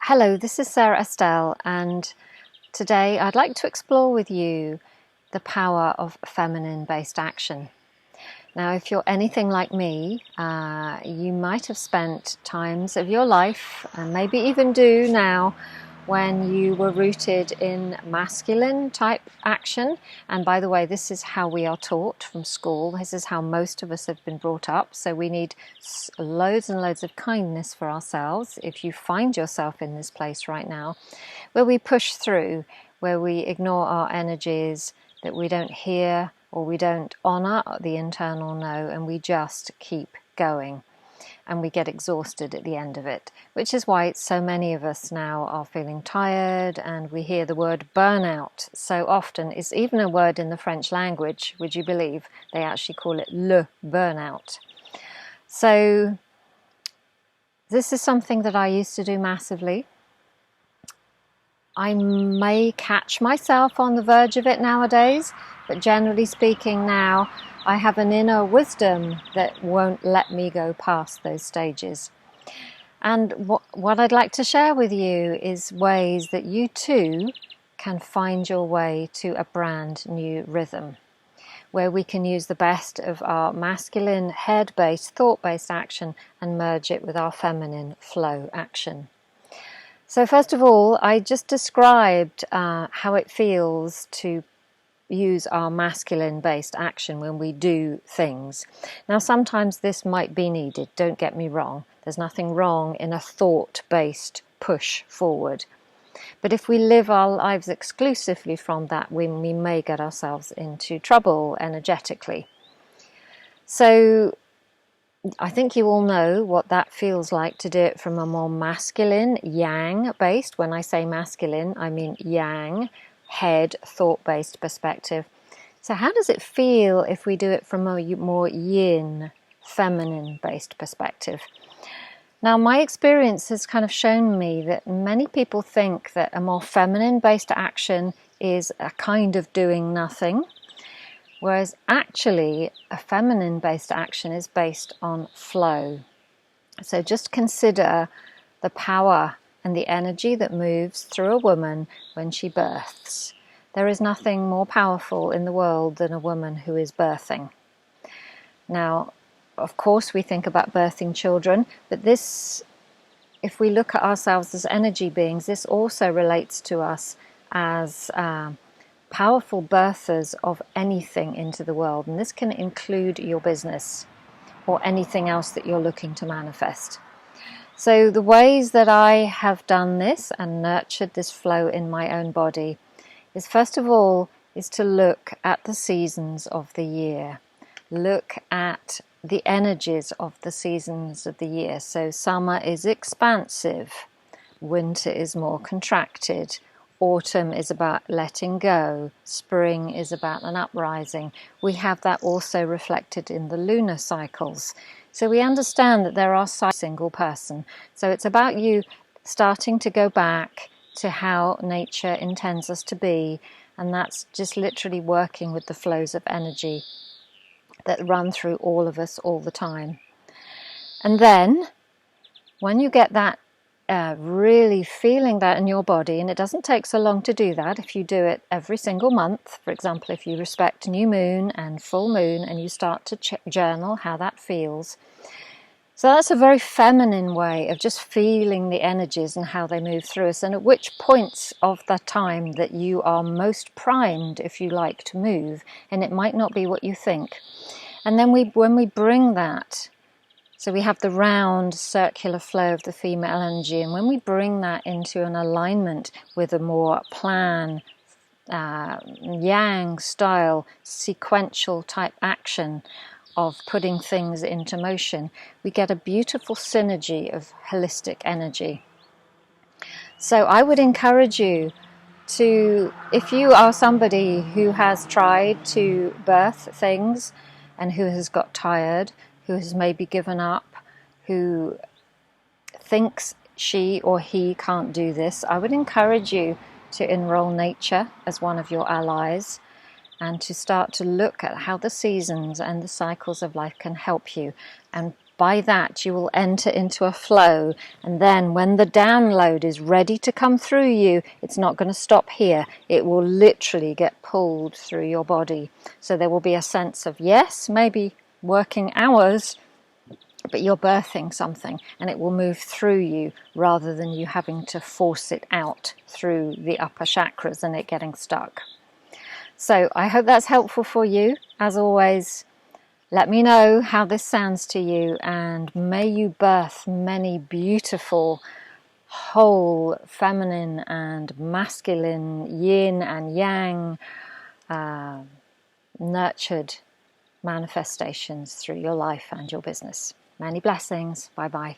Hello, this is Sarah Estelle, and today I'd like to explore with you the power of feminine-based action. Now, if you're anything like me, you might have spent times of your life, and maybe even do now, when you were rooted in masculine type action. And by the way, this is how we are taught from school. This is how most of us have been brought up. So we need loads and loads of kindness for ourselves. If you find yourself in this place right now, where we push through, where we ignore our energies, that we don't hear or we don't honor the internal no, and we just keep going. And we get exhausted at the end of it, which is why so many of us now are feeling tired, and we hear the word burnout so often. It's even a word in the French language, would you believe? They actually call it le burnout. So this is something that I used to do massively. I may catch myself on the verge of it nowadays, but generally speaking now, I have an inner wisdom that won't let me go past those stages. And what I'd like to share with you is ways that you too can find your way to a brand new rhythm, where we can use the best of our masculine head-based, thought-based action and merge it with our feminine flow action. So first of all, I just described how it feels to use our masculine-based action when we do things. Now, sometimes this might be needed, don't get me wrong. There's nothing wrong in a thought-based push forward. But if we live our lives exclusively from that, we may get ourselves into trouble energetically. So I think you all know what that feels like to do it from a more masculine, yang-based. When I say masculine, I mean yang, head, thought-based perspective. So how does it feel if we do it from a more yin, feminine-based perspective? Now, my experience has kind of shown me that many people think that a more feminine-based action is a kind of doing nothing, whereas actually a feminine-based action is based on flow. So just consider the power and the energy that moves through a woman when she births. There is nothing more powerful in the world than a woman who is birthing. Now, of course, we think about birthing children, but this, if we look at ourselves as energy beings, this also relates to us as powerful birthers of anything into the world. And this can include your business or anything else that you're looking to manifest. So the ways that I have done this and nurtured this flow in my own body is, first of all, is to look at the seasons of the year. Look at the energies of the seasons of the year. So summer is expansive, winter is more contracted, autumn is about letting go, spring is about an uprising. We have that also reflected in the lunar cycles. So we understand that there are single person. So it's about you starting to go back to how nature intends us to be, and that's just literally working with the flows of energy that run through all of us all the time. And then when you get that really feeling that in your body, and it doesn't take so long to do that if you do it every single month. For example, if you respect new moon and full moon and you start to journal how that feels. So that's a very feminine way of just feeling the energies and how they move through us, and at which points of the time that you are most primed, if you like, to move, and it might not be what you think. And then when we bring that, so we have the round circular flow of the female energy, and when we bring that into an alignment with a more plan, yang style, sequential type action of putting things into motion, we get a beautiful synergy of holistic energy. So I would encourage you to, if you are somebody who has tried to birth things and who has got tired, who has maybe given up, who thinks she or he can't do this, I would encourage you to enroll nature as one of your allies and to start to look at how the seasons and the cycles of life can help you, and By that you will enter into a flow, and then when the download is ready to come through you, it's not going to stop here. It will literally get pulled through your body. So there will be a sense of, yes, maybe working hours, but you're birthing something, and it will move through you rather than you having to force it out through the upper chakras and it getting stuck. So I hope that's helpful for you. As always, let me know how this sounds to you, and may you birth many beautiful, whole, feminine and masculine, yin and yang, nurtured manifestations through your life and your business. Many blessings. Bye-bye.